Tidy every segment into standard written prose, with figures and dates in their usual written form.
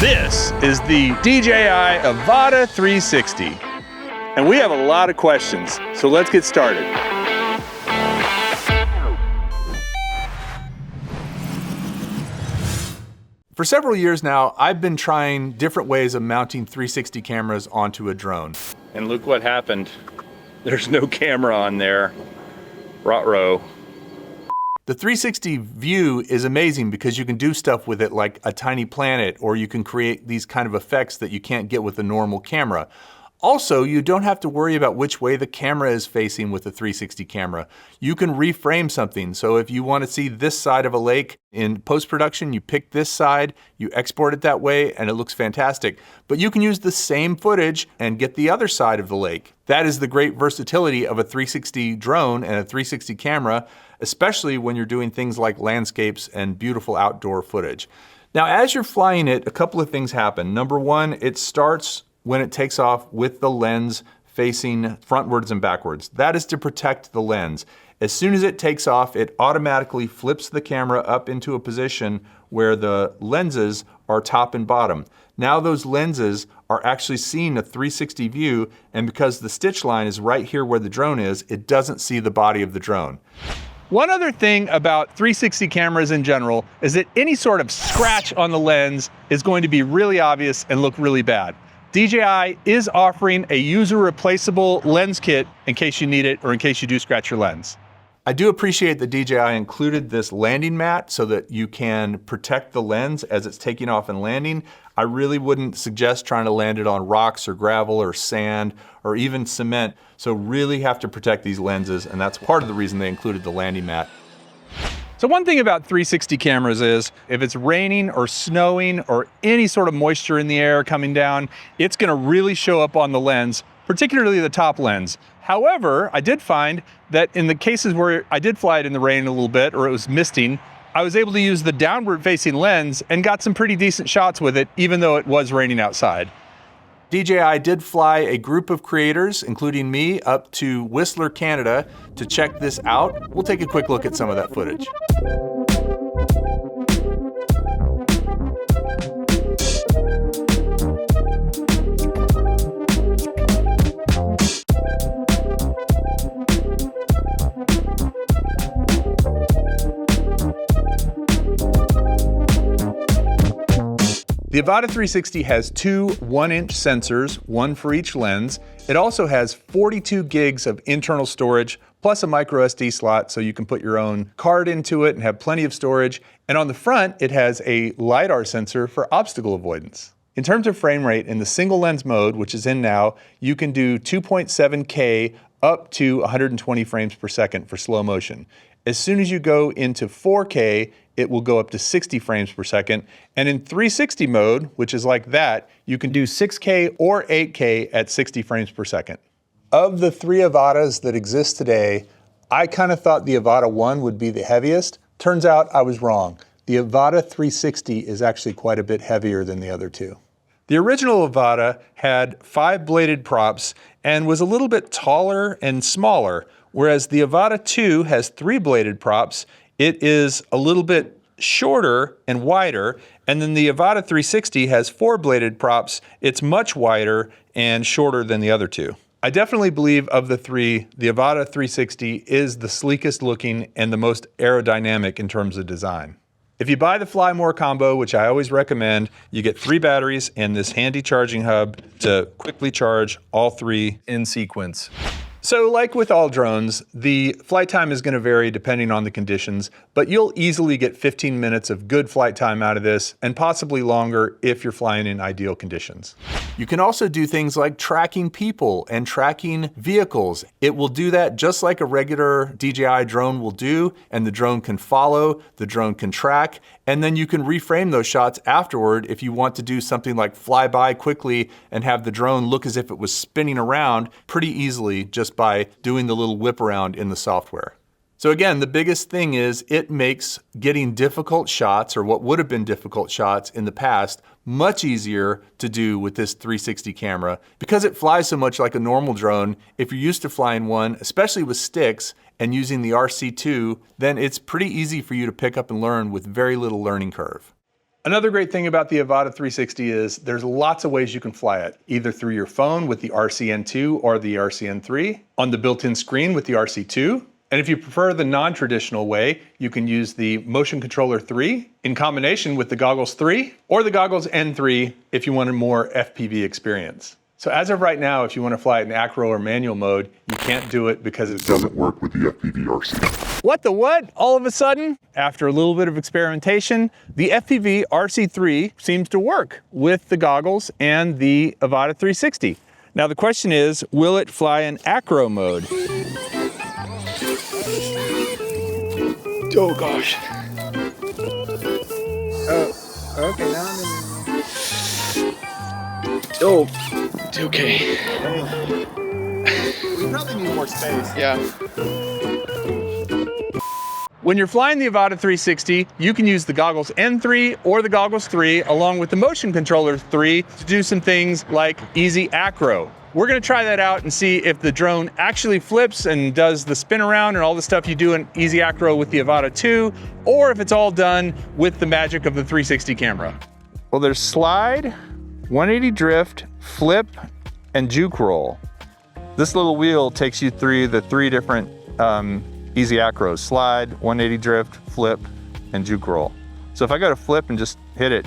This is the DJI Avata 360, and we have a lot of questions, so let's get started. For several years now, I've been trying different ways of mounting 360 cameras onto a drone. And look what happened. There's no camera on there. Ruh-roh. The 360 view is amazing because you can do stuff with it like a tiny planet, or you can create these kind of effects that you can't get with a normal camera. Also, you don't have to worry about which way the camera is facing with the 360 camera. You can reframe something. So if you want to see this side of a lake in post-production, you pick this side, you export it that way, and it looks fantastic. But you can use the same footage and get the other side of the lake. That is the great versatility of a 360 drone and a 360 camera, especially when you're doing things like landscapes and beautiful outdoor footage. Now, as you're flying it, a couple of things happen. Number one, it starts when it takes off with the lens facing frontwards and backwards. That is to protect the lens. As soon as it takes off, it automatically flips the camera up into a position where the lenses are top and bottom. Now those lenses are actually seeing a 360 view, and because the stitch line is right here where the drone is, it doesn't see the body of the drone. One other thing about 360 cameras in general is that any sort of scratch on the lens is going to be really obvious and look really bad. DJI is offering a user replaceable lens kit in case you need it or in case you do scratch your lens. I do appreciate that DJI included this landing mat so that you can protect the lens as it's taking off and landing. I really wouldn't suggest trying to land it on rocks or gravel or sand or even cement. So really have to protect these lenses, and that's part of the reason they included the landing mat. So one thing about 360 cameras is if it's raining or snowing or any sort of moisture in the air coming down, it's gonna really show up on the lens, particularly the top lens. However, I did find that in the cases where I did fly it in the rain a little bit or it was misting, I was able to use the downward facing lens and got some pretty decent shots with it, even though it was raining outside. DJI did fly a group of creators, including me, up to Whistler, Canada to check this out. We'll take a quick look at some of that footage. The Avata 360 has two 1-inch sensors, one for each lens. It also has 42 gigs of internal storage, plus a micro SD slot so you can put your own card into it and have plenty of storage. And on the front, it has a LiDAR sensor for obstacle avoidance. In terms of frame rate, in the single lens mode, which is in now, you can do 2.7K up to 120 frames per second for slow motion. As soon as you go into 4K, it will go up to 60 frames per second. And in 360 mode, which is like that, you can do 6K or 8K at 60 frames per second. Of the three Avatas that exist today, I kind of thought the Avata 1 would be the heaviest. Turns out I was wrong. The Avata 360 is actually quite a bit heavier than the other two. The original Avata had 5-bladed props and was a little bit taller and smaller, whereas the Avata 2 has 3-bladed props. It is a little bit shorter and wider, and then the Avata 360 has 4-bladed props. It's much wider and shorter than the other two. I definitely believe of the three, the Avata 360 is the sleekest looking and the most aerodynamic in terms of design. If you buy the Fly More combo, which I always recommend, you get 3 batteries and this handy charging hub to quickly charge all 3 in sequence. So like with all drones, the flight time is going to vary depending on the conditions, but you'll easily get 15 minutes of good flight time out of this, and possibly longer if you're flying in ideal conditions. You can also do things like tracking people and tracking vehicles. It will do that just like a regular DJI drone will do, and the drone can follow, the drone can track, and then you can reframe those shots afterward if you want to do something like fly by quickly and have the drone look as if it was spinning around pretty easily just by doing the little whip around in the software. So again, the biggest thing is it makes getting difficult shots, or what would have been difficult shots in the past, much easier to do with this 360 camera. Because it flies so much like a normal drone, if you're used to flying one, especially with sticks and using the RC2, then it's pretty easy for you to pick up and learn with very little learning curve. Another great thing about the Avata 360 is there's lots of ways you can fly it, either through your phone with the RCN2 or the RCN3, on the built-in screen with the RC2, and if you prefer the non-traditional way, you can use the Motion Controller 3 in combination with the Goggles 3 or the Goggles N3 if you want a more FPV experience. So as of right now, if you want to fly it in Acro or manual mode, you can't do it because it doesn't work with the FPV RC. What the what? All of a sudden, after a little bit of experimentation, the FPV RC3 seems to work with the goggles and the Avata 360. Now the question is, will it fly in Acro mode? Oh gosh. Oh, okay, now I'm in. Oh, it's okay. We probably need more space. Yeah. When you're flying the Avata 360, you can use the Goggles N3 or the Goggles 3 along with the Motion Controller 3 to do some things like easy acro. We're gonna try that out and see if the drone actually flips and does the spin around and all the stuff you do in easy acro with the Avata 2, or if it's all done with the magic of the 360 camera. Well, there's slide, 180 drift, flip, and juke roll. This little wheel takes you through the 3 different easy acros: slide, 180 drift, flip, and juke roll. So if I go to flip and just hit it,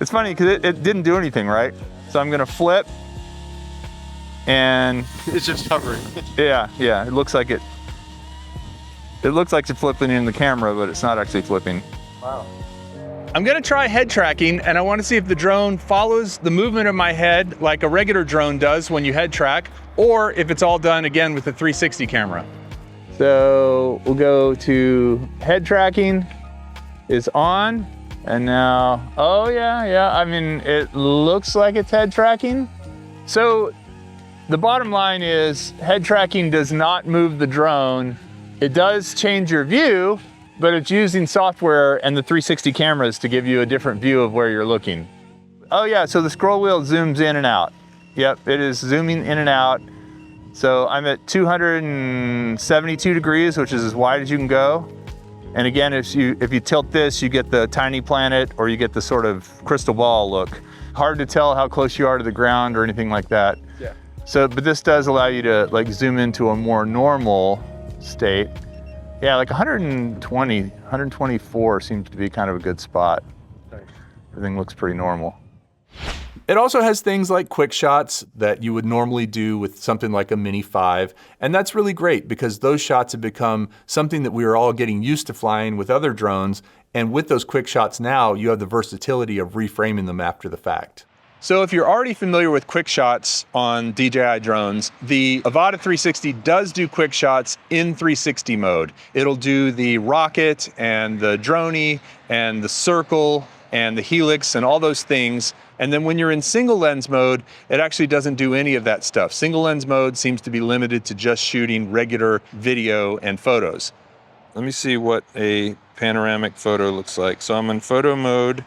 it's funny because it didn't do anything, right? So I'm gonna flip, and it's just hovering. yeah, it looks like it. It looks like it's flipping in the camera, but it's not actually flipping. Wow. I'm gonna try head tracking, and I wanna see if the drone follows the movement of my head like a regular drone does when you head track, or if it's all done again with the 360 camera. So we'll go to head tracking is on, and now, oh yeah, I mean, it looks like it's head tracking. So the bottom line is head tracking does not move the drone. It does change your view, but it's using software and the 360 cameras to give you a different view of where you're looking. Oh yeah, so the scroll wheel zooms in and out. Yep, it is zooming in and out. So I'm at 272 degrees, which is as wide as you can go. And again, if you tilt this, you get the tiny planet or you get the sort of crystal ball look. Hard to tell how close you are to the ground or anything like that. Yeah. So, but this does allow you to like zoom into a more normal state. Yeah, like 120, 124 seems to be kind of a good spot. Thanks. Everything looks pretty normal. It also has things like quick shots that you would normally do with something like a Mini 5. And that's really great because those shots have become something that we are all getting used to flying with other drones. And with those quick shots now, you have the versatility of reframing them after the fact. So if you're already familiar with quick shots on DJI drones, the Avata 360 does do quick shots in 360 mode. It'll do the rocket and the droney and the circle and the helix and all those things. And then when you're in single lens mode, it actually doesn't do any of that stuff. Single lens mode seems to be limited to just shooting regular video and photos. Let me see what a panoramic photo looks like. So I'm in photo mode.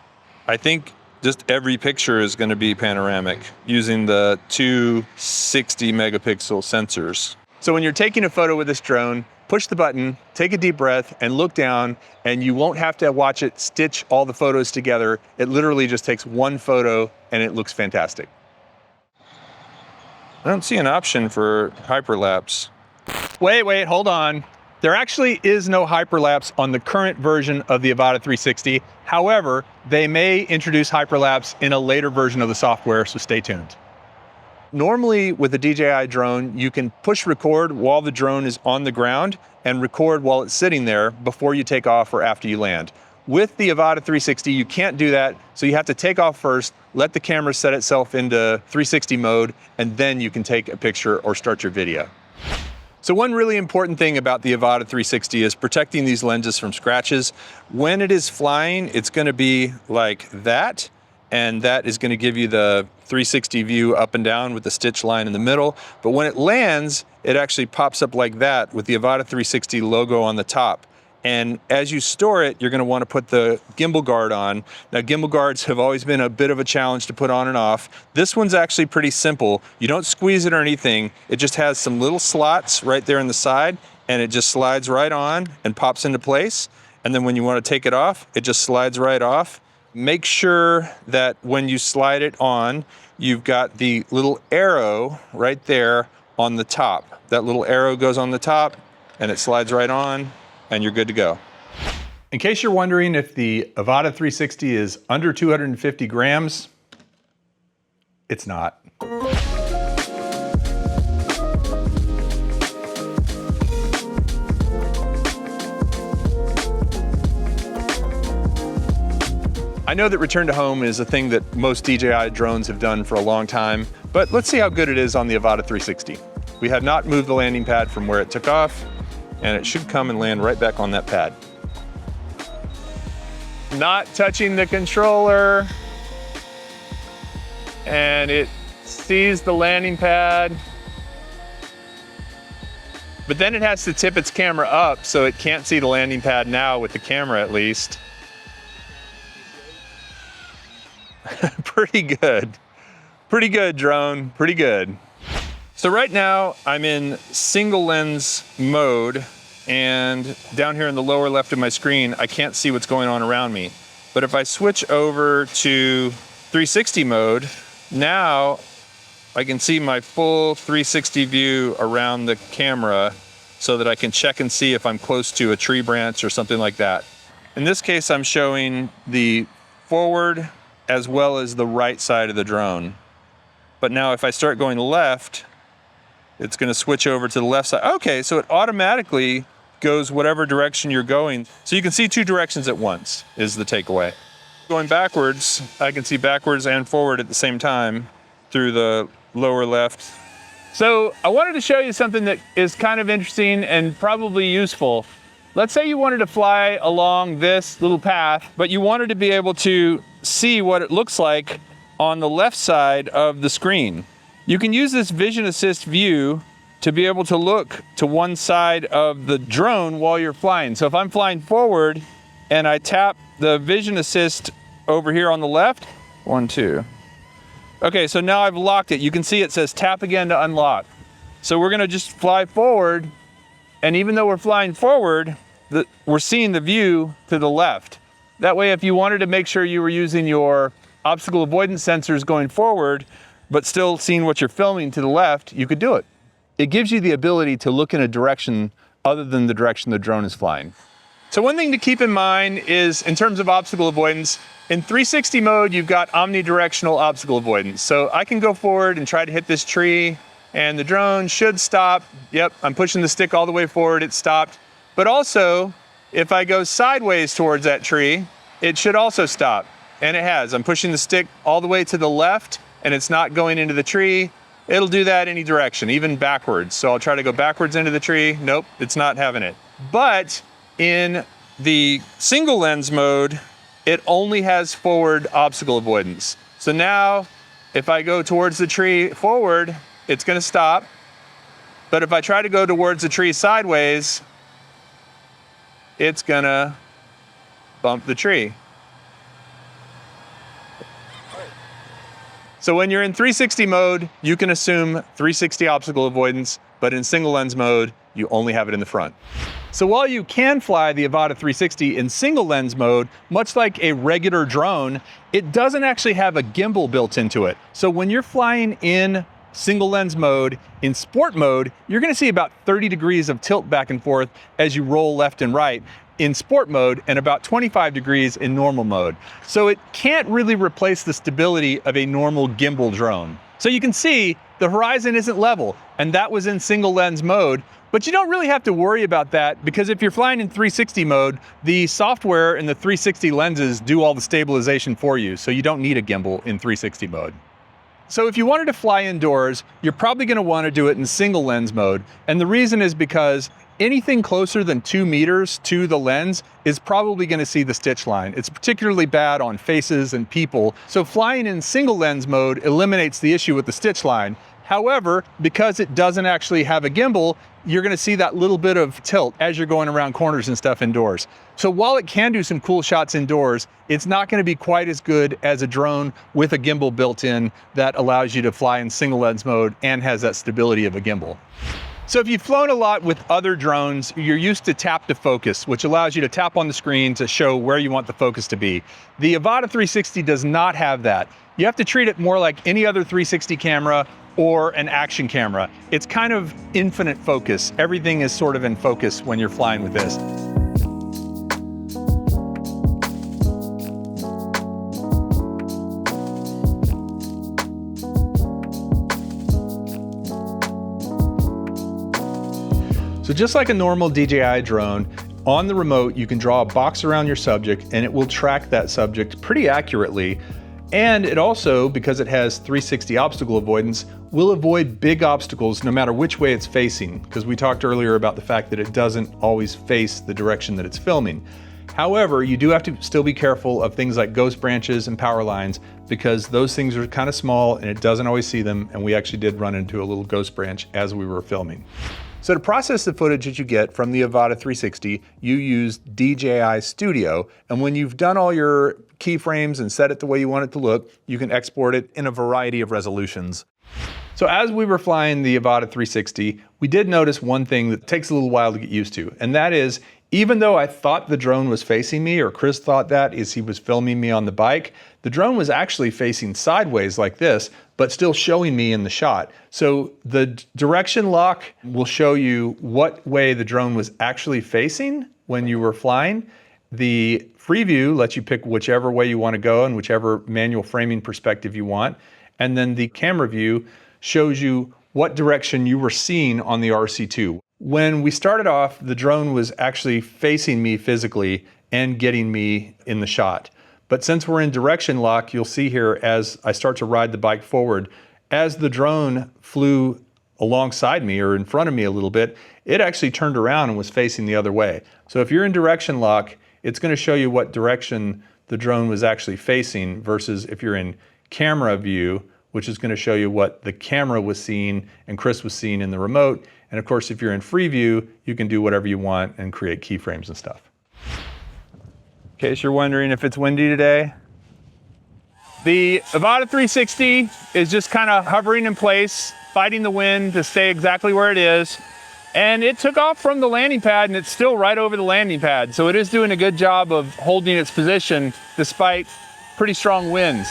I think just every picture is going to be panoramic using the 260 megapixel sensors. So when you're taking a photo with this drone, push the button, take a deep breath, and look down, and you won't have to watch it stitch all the photos together. It literally just takes one photo, and it looks fantastic. I don't see an option for hyperlapse. Wait, hold on. There actually is no hyperlapse on the current version of the Avata 360. However, they may introduce hyperlapse in a later version of the software, so stay tuned. Normally with a DJI drone, you can push record while the drone is on the ground and record while it's sitting there before you take off or after you land. With the Avata 360, you can't do that, so you have to take off first, let the camera set itself into 360 mode, and then you can take a picture or start your video. So one really important thing about the Avata 360 is protecting these lenses from scratches. When it is flying, it's going to be like that, and that is going to give you the 360 view up and down with the stitch line in the middle. But when it lands, it actually pops up like that with the Avata 360 logo on the top. And as you store it, you're going to want to put the gimbal guard on. Now, gimbal guards have always been a bit of a challenge to put on and off. This one's actually pretty simple. You don't squeeze it or anything. It just has some little slots right there in the side, and it just slides right on and pops into place. And and then when you want to take it off, it just slides right off. Make sure that when you slide it on, you've got the little arrow right there on the top. That little arrow goes on the top and it slides right on and you're good to go. In case you're wondering if the Avata 360 is under 250 grams, it's not. I know that return to home is a thing that most DJI drones have done for a long time, but let's see how good it is on the Avata 360. We have not moved the landing pad from where it took off, and it should come and land right back on that pad. Not touching the controller, and it sees the landing pad, but then it has to tip its camera up so it can't see the landing pad now with the camera at least. Pretty good. Pretty good, drone. Pretty good. So right now I'm in single lens mode, and down here in the lower left of my screen, I can't see what's going on around me. But if I switch over to 360 mode, now I can see my full 360 view around the camera so that I can check and see if I'm close to a tree branch or something like that. In this case, I'm showing the forward as well as the right side of the drone. But now if I start going left, it's gonna switch over to the left side. Okay, so it automatically goes whatever direction you're going. So you can see two directions at once is the takeaway. Going backwards, I can see backwards and forward at the same time through the lower left. So I wanted to show you something that is kind of interesting and probably useful. Let's say you wanted to fly along this little path, but you wanted to be able to see what it looks like on the left side of the screen. You can use this vision assist view to be able to look to one side of the drone while you're flying. So if I'm flying forward and I tap the vision assist over here on the left, 1, 2. Okay, so now I've locked it. You can see it says tap again to unlock. So we're gonna just fly forward, and even though we're flying forward, we're seeing the view to the left. That way, if you wanted to make sure you were using your obstacle avoidance sensors going forward, but still seeing what you're filming to the left, you could do it. It gives you the ability to look in a direction other than the direction the drone is flying. So one thing to keep in mind is, in terms of obstacle avoidance, in 360 mode, you've got omnidirectional obstacle avoidance. So I can go forward and try to hit this tree, and the drone should stop. Yep, I'm pushing the stick all the way forward, it stopped. But also, if I go sideways towards that tree, it should also stop. And it has. I'm pushing the stick all the way to the left, and it's not going into the tree. It'll do that any direction, even backwards. So I'll try to go backwards into the tree. Nope, it's not having it. But in the single lens mode, it only has forward obstacle avoidance. So now, if I go towards the tree forward, it's gonna stop. But if I try to go towards the tree sideways, it's gonna bump the tree. So when you're in 360 mode, you can assume 360 obstacle avoidance, but in single lens mode, you only have it in the front. So while you can fly the Avata 360 in single lens mode, much like a regular drone, it doesn't actually have a gimbal built into it. So when you're flying in single lens mode, in sport mode, you're gonna see about 30 degrees of tilt back and forth as you roll left and right in sport mode, and about 25 degrees in normal mode. So it can't really replace the stability of a normal gimbal drone. So you can see the horizon isn't level, and that was in single lens mode, but you don't really have to worry about that, because if you're flying in 360 mode, the software in the 360 lenses do all the stabilization for you, so you don't need a gimbal in 360 mode. So if you wanted to fly indoors, you're probably gonna wanna do it in single lens mode, and the reason is because anything closer than 2 meters to the lens is probably gonna see the stitch line. It's particularly bad on faces and people, so flying in single lens mode eliminates the issue with the stitch line. However, because it doesn't actually have a gimbal, you're gonna see that little bit of tilt as you're going around corners and stuff indoors. So while it can do some cool shots indoors, it's not gonna be quite as good as a drone with a gimbal built in that allows you to fly in single lens mode and has that stability of a gimbal. So if you've flown a lot with other drones, you're used to tap to focus, which allows you to tap on the screen to show where you want the focus to be. The Avata 360 does not have that. You have to treat it more like any other 360 camera or an action camera. It's kind of infinite focus. Everything is sort of in focus when you're flying with this. So just like a normal DJI drone, on the remote you can draw a box around your subject and it will track that subject pretty accurately. And it also, because it has 360 obstacle avoidance, will avoid big obstacles no matter which way it's facing, because we talked earlier about the fact that it doesn't always face the direction that it's filming. However, you do have to still be careful of things like ghost branches and power lines, because those things are kind of small and it doesn't always see them, and we actually did run into a little ghost branch as we were filming. So to process the footage that you get from the Avata 360, you use DJI Studio, and when you've done all your keyframes and set it the way you want it to look, you can export it in a variety of resolutions. So as we were flying the Avata 360, we did notice one thing that takes a little while to get used to, and that is, even though I thought the drone was facing me, or Chris thought that as he was filming me on the bike, the drone was actually facing sideways like this, but still showing me in the shot. So the direction lock will show you what way the drone was actually facing when you were flying. The free view lets you pick whichever way you want to go and whichever manual framing perspective you want. And then the camera view shows you what direction you were seeing on the RC2. When we started off, the drone was actually facing me physically and getting me in the shot. But since we're in direction lock, you'll see here as I start to ride the bike forward, as the drone flew alongside me or in front of me a little bit, it actually turned around and was facing the other way. So if you're in direction lock, it's going to show you what direction the drone was actually facing, versus if you're in camera view, which is going to show you what the camera was seeing and Chris was seeing in the remote. And of course, if you're in free view, you can do whatever you want and create keyframes and stuff. In case you're wondering if it's windy today, the Avata 360 is just kind of hovering in place, fighting the wind to stay exactly where it is. And it took off from the landing pad and it's still right over the landing pad. So it is doing a good job of holding its position despite pretty strong winds.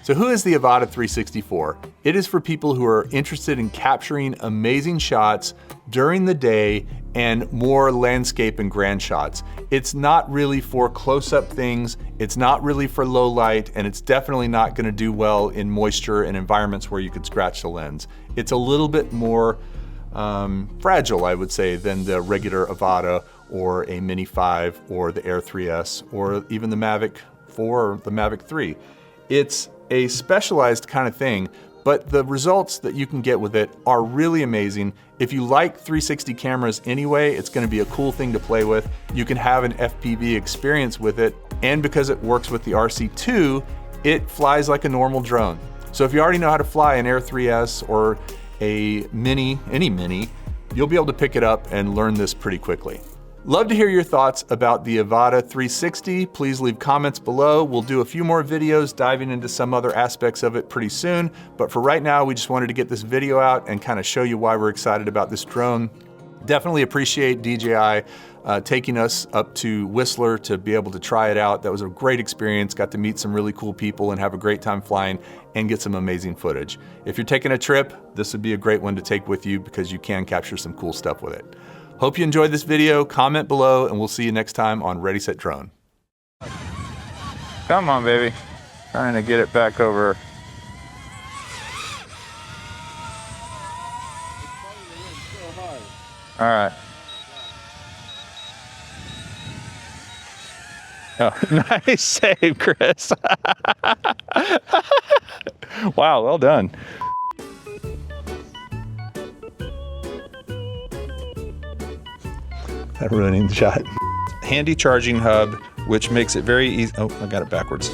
So who is the Avata 360 for? It is for people who are interested in capturing amazing shots during the day and more landscape and grand shots. It's not really for close-up things, it's not really for low light, and it's definitely not gonna do well in moisture and environments where you could scratch the lens. It's a little bit more fragile, I would say, than the regular Avata or a Mini 5 or the Air 3S or even the Mavic 4 or the Mavic 3. It's a specialized kind of thing, but the results that you can get with it are really amazing. If you like 360 cameras anyway, it's going to be a cool thing to play with. You can have an FPV experience with it, and because it works with the RC2, it flies like a normal drone. So if you already know how to fly an Air 3S or a Mini, any Mini, you'll be able to pick it up and learn this pretty quickly. Love to hear your thoughts about the Avata 360. Please leave comments below. We'll do a few more videos diving into some other aspects of it pretty soon. But for right now, we just wanted to get this video out and kind of show you why we're excited about this drone. Definitely appreciate DJI taking us up to Whistler to be able to try it out. That was a great experience. Got to meet some really cool people and have a great time flying and get some amazing footage. If you're taking a trip, this would be a great one to take with you because you can capture some cool stuff with it. Hope you enjoyed this video. Comment below and we'll see you next time on Ready, Set, Drone. Come on, baby. Trying to get it back over. All right. Oh, nice save, Chris. Wow, well done. Ruining the shot. Handy charging hub, which makes it very easy. Oh, I got it backwards.